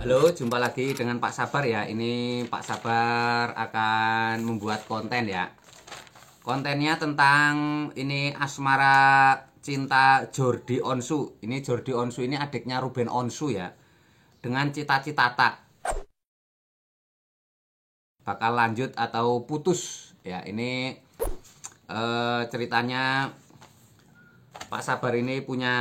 Halo, jumpa lagi dengan Pak Sabar ya. Ini Pak Sabar akan membuat konten ya. Kontennya tentang ini asmara cinta Jordi Onsu. Ini Jordi Onsu ini adiknya Ruben Onsu ya. Dengan cita-cita bakal lanjut atau putus ya. Ini ceritanya Pak Sabar ini punya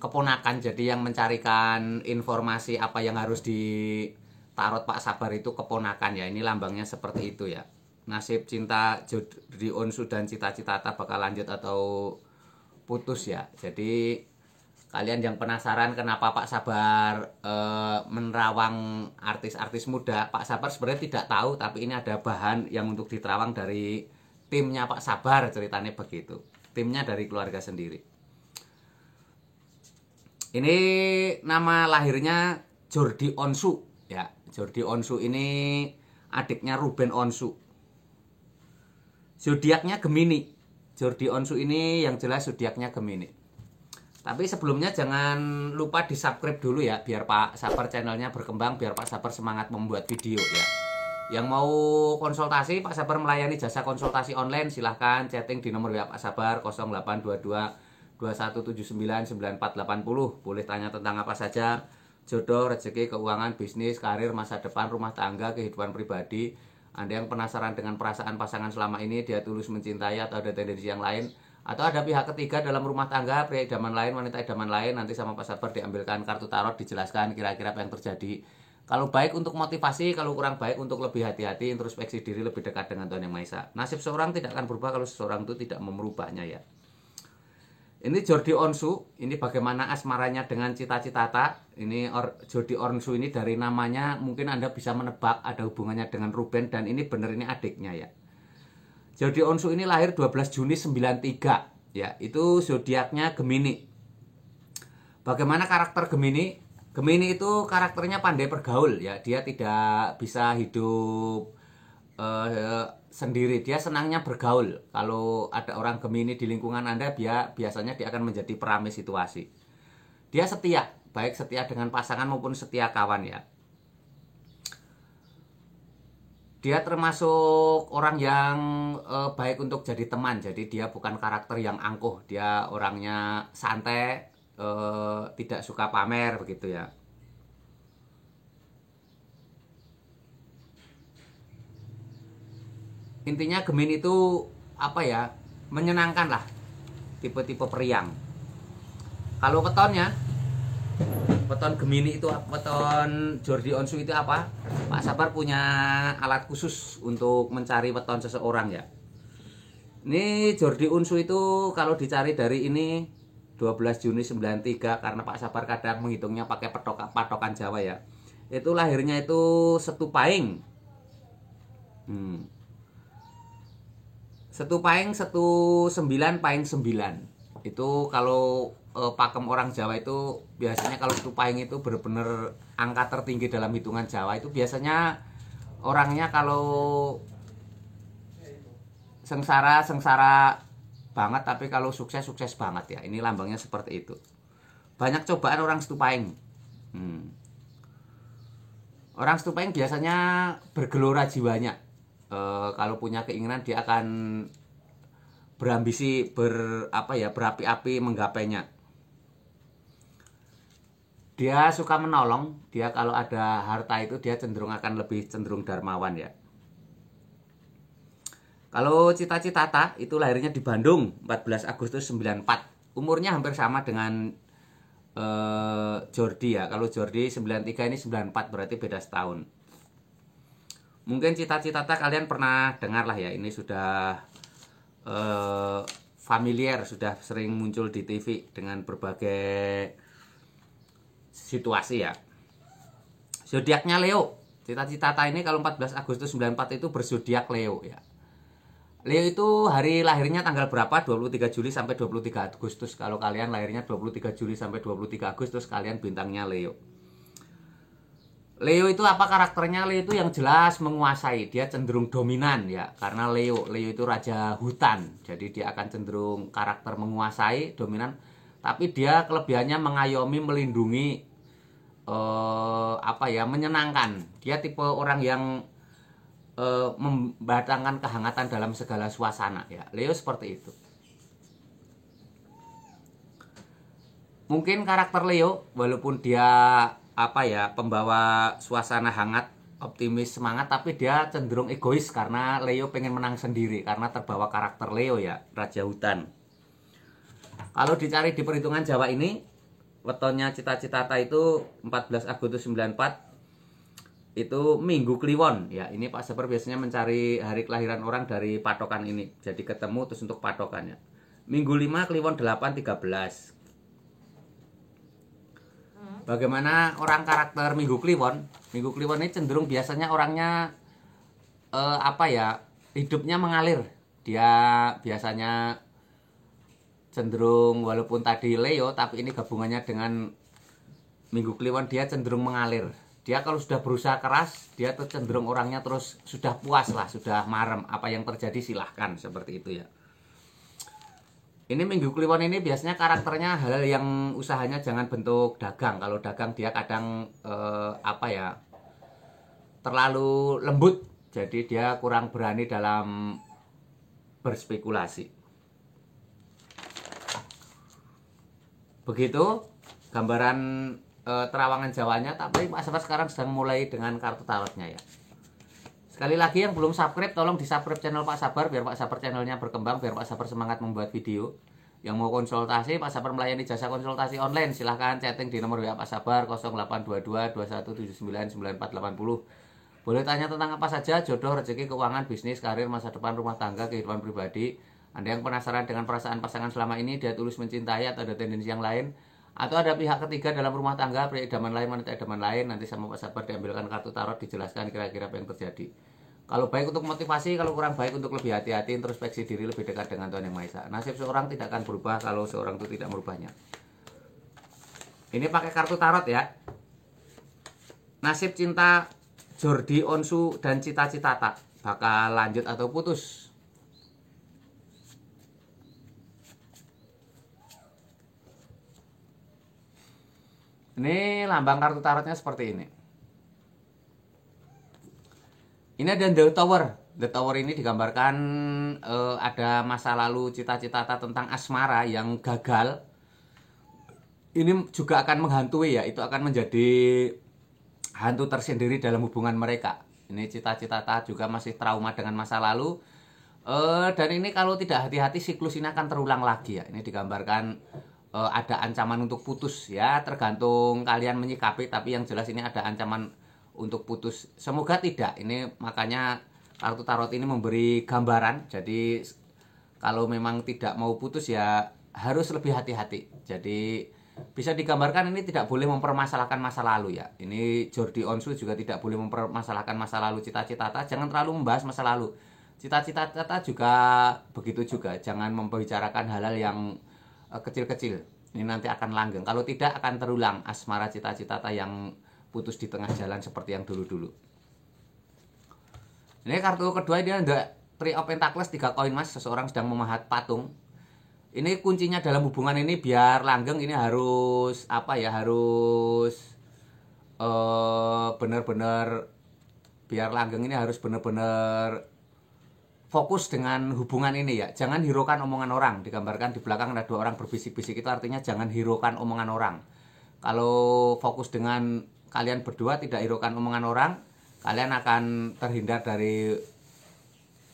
keponakan, jadi yang mencarikan informasi apa yang harus ditarot Pak Sabar itu keponakan ya. Ini lambangnya seperti itu ya. Nasib cinta Jordi Onsu dan cita-cita bakal lanjut atau putus ya. Jadi kalian yang penasaran kenapa Pak Sabar menerawang artis-artis muda, Pak Sabar sebenarnya tidak tahu, tapi ini ada bahan yang untuk diterawang dari timnya Pak Sabar, ceritanya begitu. Timnya dari keluarga sendiri. Ini nama lahirnya Jordi Onsu ya. Jordi Onsu ini adiknya Ruben Onsu. Zodiaknya Gemini. Jordi Onsu ini yang jelas zodiaknya Gemini. Tapi sebelumnya jangan lupa di-subscribe dulu ya, biar Pak Sabar channelnya berkembang, biar Pak Sabar semangat membuat video ya. Yang mau konsultasi, Pak Sabar melayani jasa konsultasi online, silahkan chatting di nomor WA Pak Sabar 0822 21799480. Boleh tanya tentang apa saja, jodoh, rezeki, keuangan, bisnis, karir, masa depan, rumah tangga, kehidupan pribadi. Anda yang penasaran dengan perasaan pasangan selama ini, dia tulus mencintai atau ada tendensi yang lain, atau ada pihak ketiga dalam rumah tangga, pria idaman lain, wanita idaman lain, nanti sama Pak Sabar diambilkan kartu tarot, dijelaskan kira-kira apa yang terjadi. Kalau baik untuk motivasi, kalau kurang baik untuk lebih hati-hati, introspeksi diri, lebih dekat dengan Tuhan Yang Maha Esa. Nasib seorang tidak akan berubah kalau seseorang itu tidak merubahnya ya. Ini Jordi Onsu, ini bagaimana asmaranya dengan cita-cita. Ini Jordi Onsu ini dari namanya mungkin Anda bisa menebak ada hubungannya dengan Ruben, dan ini benar ini adiknya ya. Jordi Onsu ini lahir 12 Juni 93 ya, itu zodiaknya Gemini. Bagaimana karakter Gemini? Gemini itu karakternya pandai bergaul ya, dia tidak bisa hidup sendiri, dia senangnya bergaul. Kalau ada orang Gemini di lingkungan Anda, biasanya dia akan menjadi peramai situasi. Dia setia, baik setia dengan pasangan maupun setia kawan ya. Dia termasuk orang yang baik untuk jadi teman, jadi dia bukan karakter yang angkuh, dia orangnya santai, tidak suka pamer begitu ya. Intinya Gemini itu apa ya, menyenangkan lah, tipe-tipe periang. Kalau wetonnya, weton Gemini itu, weton Jordi Onsu itu apa? Pak Sabar punya alat khusus untuk mencari weton seseorang ya. Ini Jordi Onsu itu kalau dicari dari ini 12 Juni 93, karena Pak Sabar kadang menghitungnya pakai patokan Jawa ya. Itu lahirnya itu Setu Pahing. Setu Pahing, Setu 9, Pahing 9. Itu kalau pakem orang Jawa itu biasanya kalau Setu Pahing itu benar-benar angka tertinggi dalam hitungan Jawa. Itu biasanya orangnya kalau sengsara banget, tapi kalau sukses banget ya. Ini lambangnya seperti itu. Banyak cobaan orang Setu Pahing. Orang Setu Pahing biasanya bergelora jiwanya. Kalau punya keinginan dia akan berambisi, berapi-api menggapainya. Dia suka menolong, dia kalau ada harta itu dia cenderung dermawan ya. Kalau cita-cita itu lahirnya di Bandung 14 Agustus 94. Umurnya hampir sama dengan Jordi ya. Kalau Jordi 93, ini 94, berarti beda setahun. Mungkin cita-cita kalian pernah dengar lah ya, ini sudah familiar, sudah sering muncul di TV dengan berbagai situasi ya. Zodiaknya Leo. Cita-cita ini kalau 14 Agustus 94 itu berzodiak Leo ya. Leo itu hari lahirnya tanggal berapa? 23 Juli sampai 23 Agustus. Kalau kalian lahirnya 23 Juli sampai 23 Agustus, kalian bintangnya Leo. Leo itu apa karakternya? Leo itu yang jelas menguasai, dia cenderung dominan ya, karena Leo itu raja hutan, jadi dia akan cenderung karakter menguasai, dominan, tapi dia kelebihannya mengayomi, melindungi apa ya, menyenangkan. Dia tipe orang yang membatangkan kehangatan dalam segala suasana ya. Leo seperti itu. Mungkin karakter Leo walaupun dia apa ya, pembawa suasana hangat, optimis, semangat, tapi dia cenderung egois karena Leo pengen menang sendiri karena terbawa karakter Leo ya, Raja Hutan. Kalau dicari di perhitungan Jawa ini, wetonnya cita-citata itu 14 Agustus 94 itu Minggu Kliwon ya. Ini Pak Sabar biasanya mencari hari kelahiran orang dari patokan ini. Jadi ketemu terus untuk patokannya. Minggu 5 Kliwon 8 13. Bagaimana orang karakter Minggu Kliwon? Minggu Kliwon ini cenderung biasanya orangnya apa ya, hidupnya mengalir. Dia biasanya cenderung, walaupun tadi Leo, tapi ini gabungannya dengan Minggu Kliwon, dia cenderung mengalir. Dia kalau sudah berusaha keras, dia tuh cenderung orangnya terus sudah puas lah, sudah marem. Apa yang terjadi silahkan, seperti itu ya. Ini Minggu Kliwon ini biasanya karakternya hal yang usahanya jangan bentuk dagang. Kalau dagang dia kadang apa ya, terlalu lembut. Jadi dia kurang berani dalam berspekulasi. Begitu gambaran terawangan Jawanya. Tapi Pak Sabar sekarang sedang mulai dengan kartu tarotnya ya. Sekali lagi yang belum subscribe, tolong di subscribe channel Pak Sabar biar Pak Sabar channelnya berkembang, biar Pak Sabar semangat membuat video. Yang mau konsultasi, Pak Sabar melayani jasa konsultasi online. Silahkan chatting di nomor WA Pak Sabar 0822 2179 9480. Boleh tanya tentang apa saja, jodoh, rezeki, keuangan, bisnis, karir, masa depan, rumah tangga, kehidupan pribadi. Anda yang penasaran dengan perasaan pasangan selama ini, dia tulus mencintai atau ada tendensi yang lain, atau ada pihak ketiga dalam rumah tangga, pria idaman lain, wanita idaman lain, nanti sama Pak Sabar diambilkan kartu tarot, dijelaskan kira-kira apa yang terjadi. Kalau baik untuk motivasi, kalau kurang baik untuk lebih hati-hati, introspeksi diri, lebih dekat dengan Tuhan Yang Maha Esa. Nasib seorang tidak akan berubah kalau seorang itu tidak merubahnya. Ini pakai kartu tarot ya. Nasib cinta Jordi Onsu dan cita-citata bakal lanjut atau putus. Ini lambang kartu tarotnya seperti ini. Ini ada The Tower. The Tower ini digambarkan ada masa lalu cita-citata tentang asmara yang gagal. Ini juga akan menghantui ya. Itu akan menjadi hantu tersendiri dalam hubungan mereka. Ini cita-citata juga masih trauma dengan masa lalu. Dan ini kalau tidak hati-hati siklus ini akan terulang lagi ya. Ini digambarkan ada ancaman untuk putus ya. Tergantung kalian menyikapi. Tapi yang jelas ini ada ancaman untuk putus. Semoga tidak. Ini makanya kartu tarot ini memberi gambaran. Jadi kalau memang tidak mau putus ya harus lebih hati-hati. Jadi bisa digambarkan ini tidak boleh mempermasalahkan masa lalu ya. Ini Jordi Onsu juga tidak boleh mempermasalahkan masa lalu cita-citata. Jangan terlalu membahas masa lalu. Cita-citata juga begitu juga. Jangan membicarakan hal-hal yang kecil-kecil. Ini nanti akan langgeng. Kalau tidak akan terulang asmara cita-citata yang putus di tengah jalan seperti yang dulu-dulu. Ini kartu kedua, ini ada Three of Pentacles, 3 koin mas. Seseorang sedang memahat patung. Ini kuncinya dalam hubungan ini biar langgeng ini harus apa ya, harus benar-benar biar langgeng ini harus benar-benar fokus dengan hubungan ini ya. Jangan hiraukan omongan orang. Digambarkan di belakang ada 2 orang berbisik-bisik, itu artinya jangan hiraukan omongan orang. Kalau fokus dengan kalian berdua, tidak hiraukan omongan orang, kalian akan terhindar dari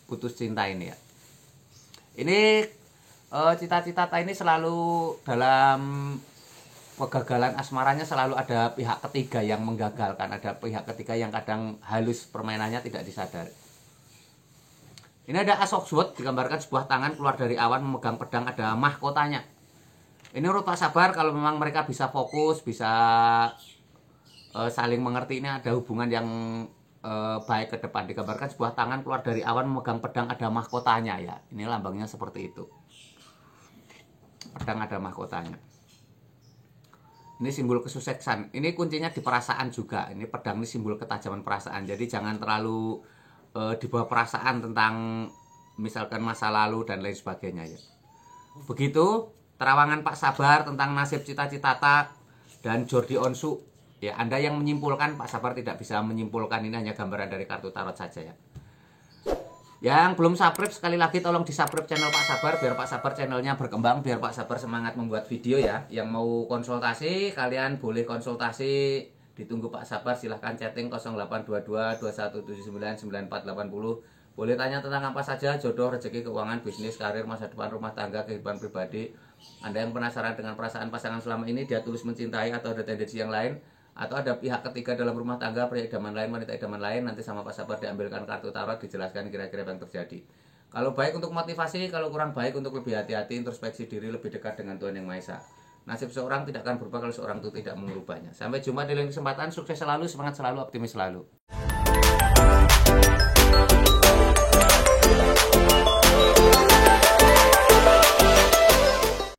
putus cinta ini ya. Ini cita-citata ini selalu dalam kegagalan asmaranya selalu ada pihak ketiga yang menggagalkan, ada pihak ketiga yang kadang halus permainannya tidak disadari. Ini ada Ace of Swords, digambarkan sebuah tangan keluar dari awan memegang pedang, ada mahkotanya. Ini menurut Pak Sabar kalau memang mereka bisa fokus, bisa saling mengerti, ini ada hubungan yang baik ke depan. Digambarkan sebuah tangan keluar dari awan memegang pedang, ada mahkotanya ya. Ini lambangnya seperti itu. Pedang ada mahkotanya. Ini simbol kesuksesan. Ini kuncinya di perasaan juga. Ini pedang ini simbol ketajaman perasaan. Jadi jangan terlalu dibawa perasaan tentang misalkan masa lalu dan lain sebagainya ya. Begitu terawangan Pak Sabar tentang nasib cita-citata dan Jordi Onsu Ya, Anda yang menyimpulkan, Pak Sabar tidak bisa menyimpulkan, ini hanya gambaran dari kartu tarot saja ya. Yang belum subscribe, sekali lagi tolong di subscribe channel Pak Sabar, biar Pak Sabar channelnya berkembang, biar Pak Sabar semangat membuat video ya. Yang mau konsultasi, kalian boleh konsultasi, ditunggu Pak Sabar, silahkan chatting 0822 2179 9480. Boleh tanya tentang apa saja, jodoh, rezeki, keuangan, bisnis, karir, masa depan, rumah tangga, kehidupan pribadi. Anda yang penasaran dengan perasaan pasangan selama ini, dia tulus mencintai atau ada tendensi yang lain, atau ada pihak ketiga dalam rumah tangga, pria idaman lain, wanita idaman lain, nanti sama Pak Sabar diambilkan kartu tarot, dijelaskan kira-kira apa yang terjadi. Kalau baik untuk motivasi, kalau kurang baik untuk lebih hati-hati, introspeksi diri, lebih dekat dengan Tuhan Yang Maha Esa. Nasib seorang tidak akan berubah kalau seorang itu tidak mengubahnya. Sampai jumpa di lain kesempatan, sukses selalu, semangat selalu, optimis selalu.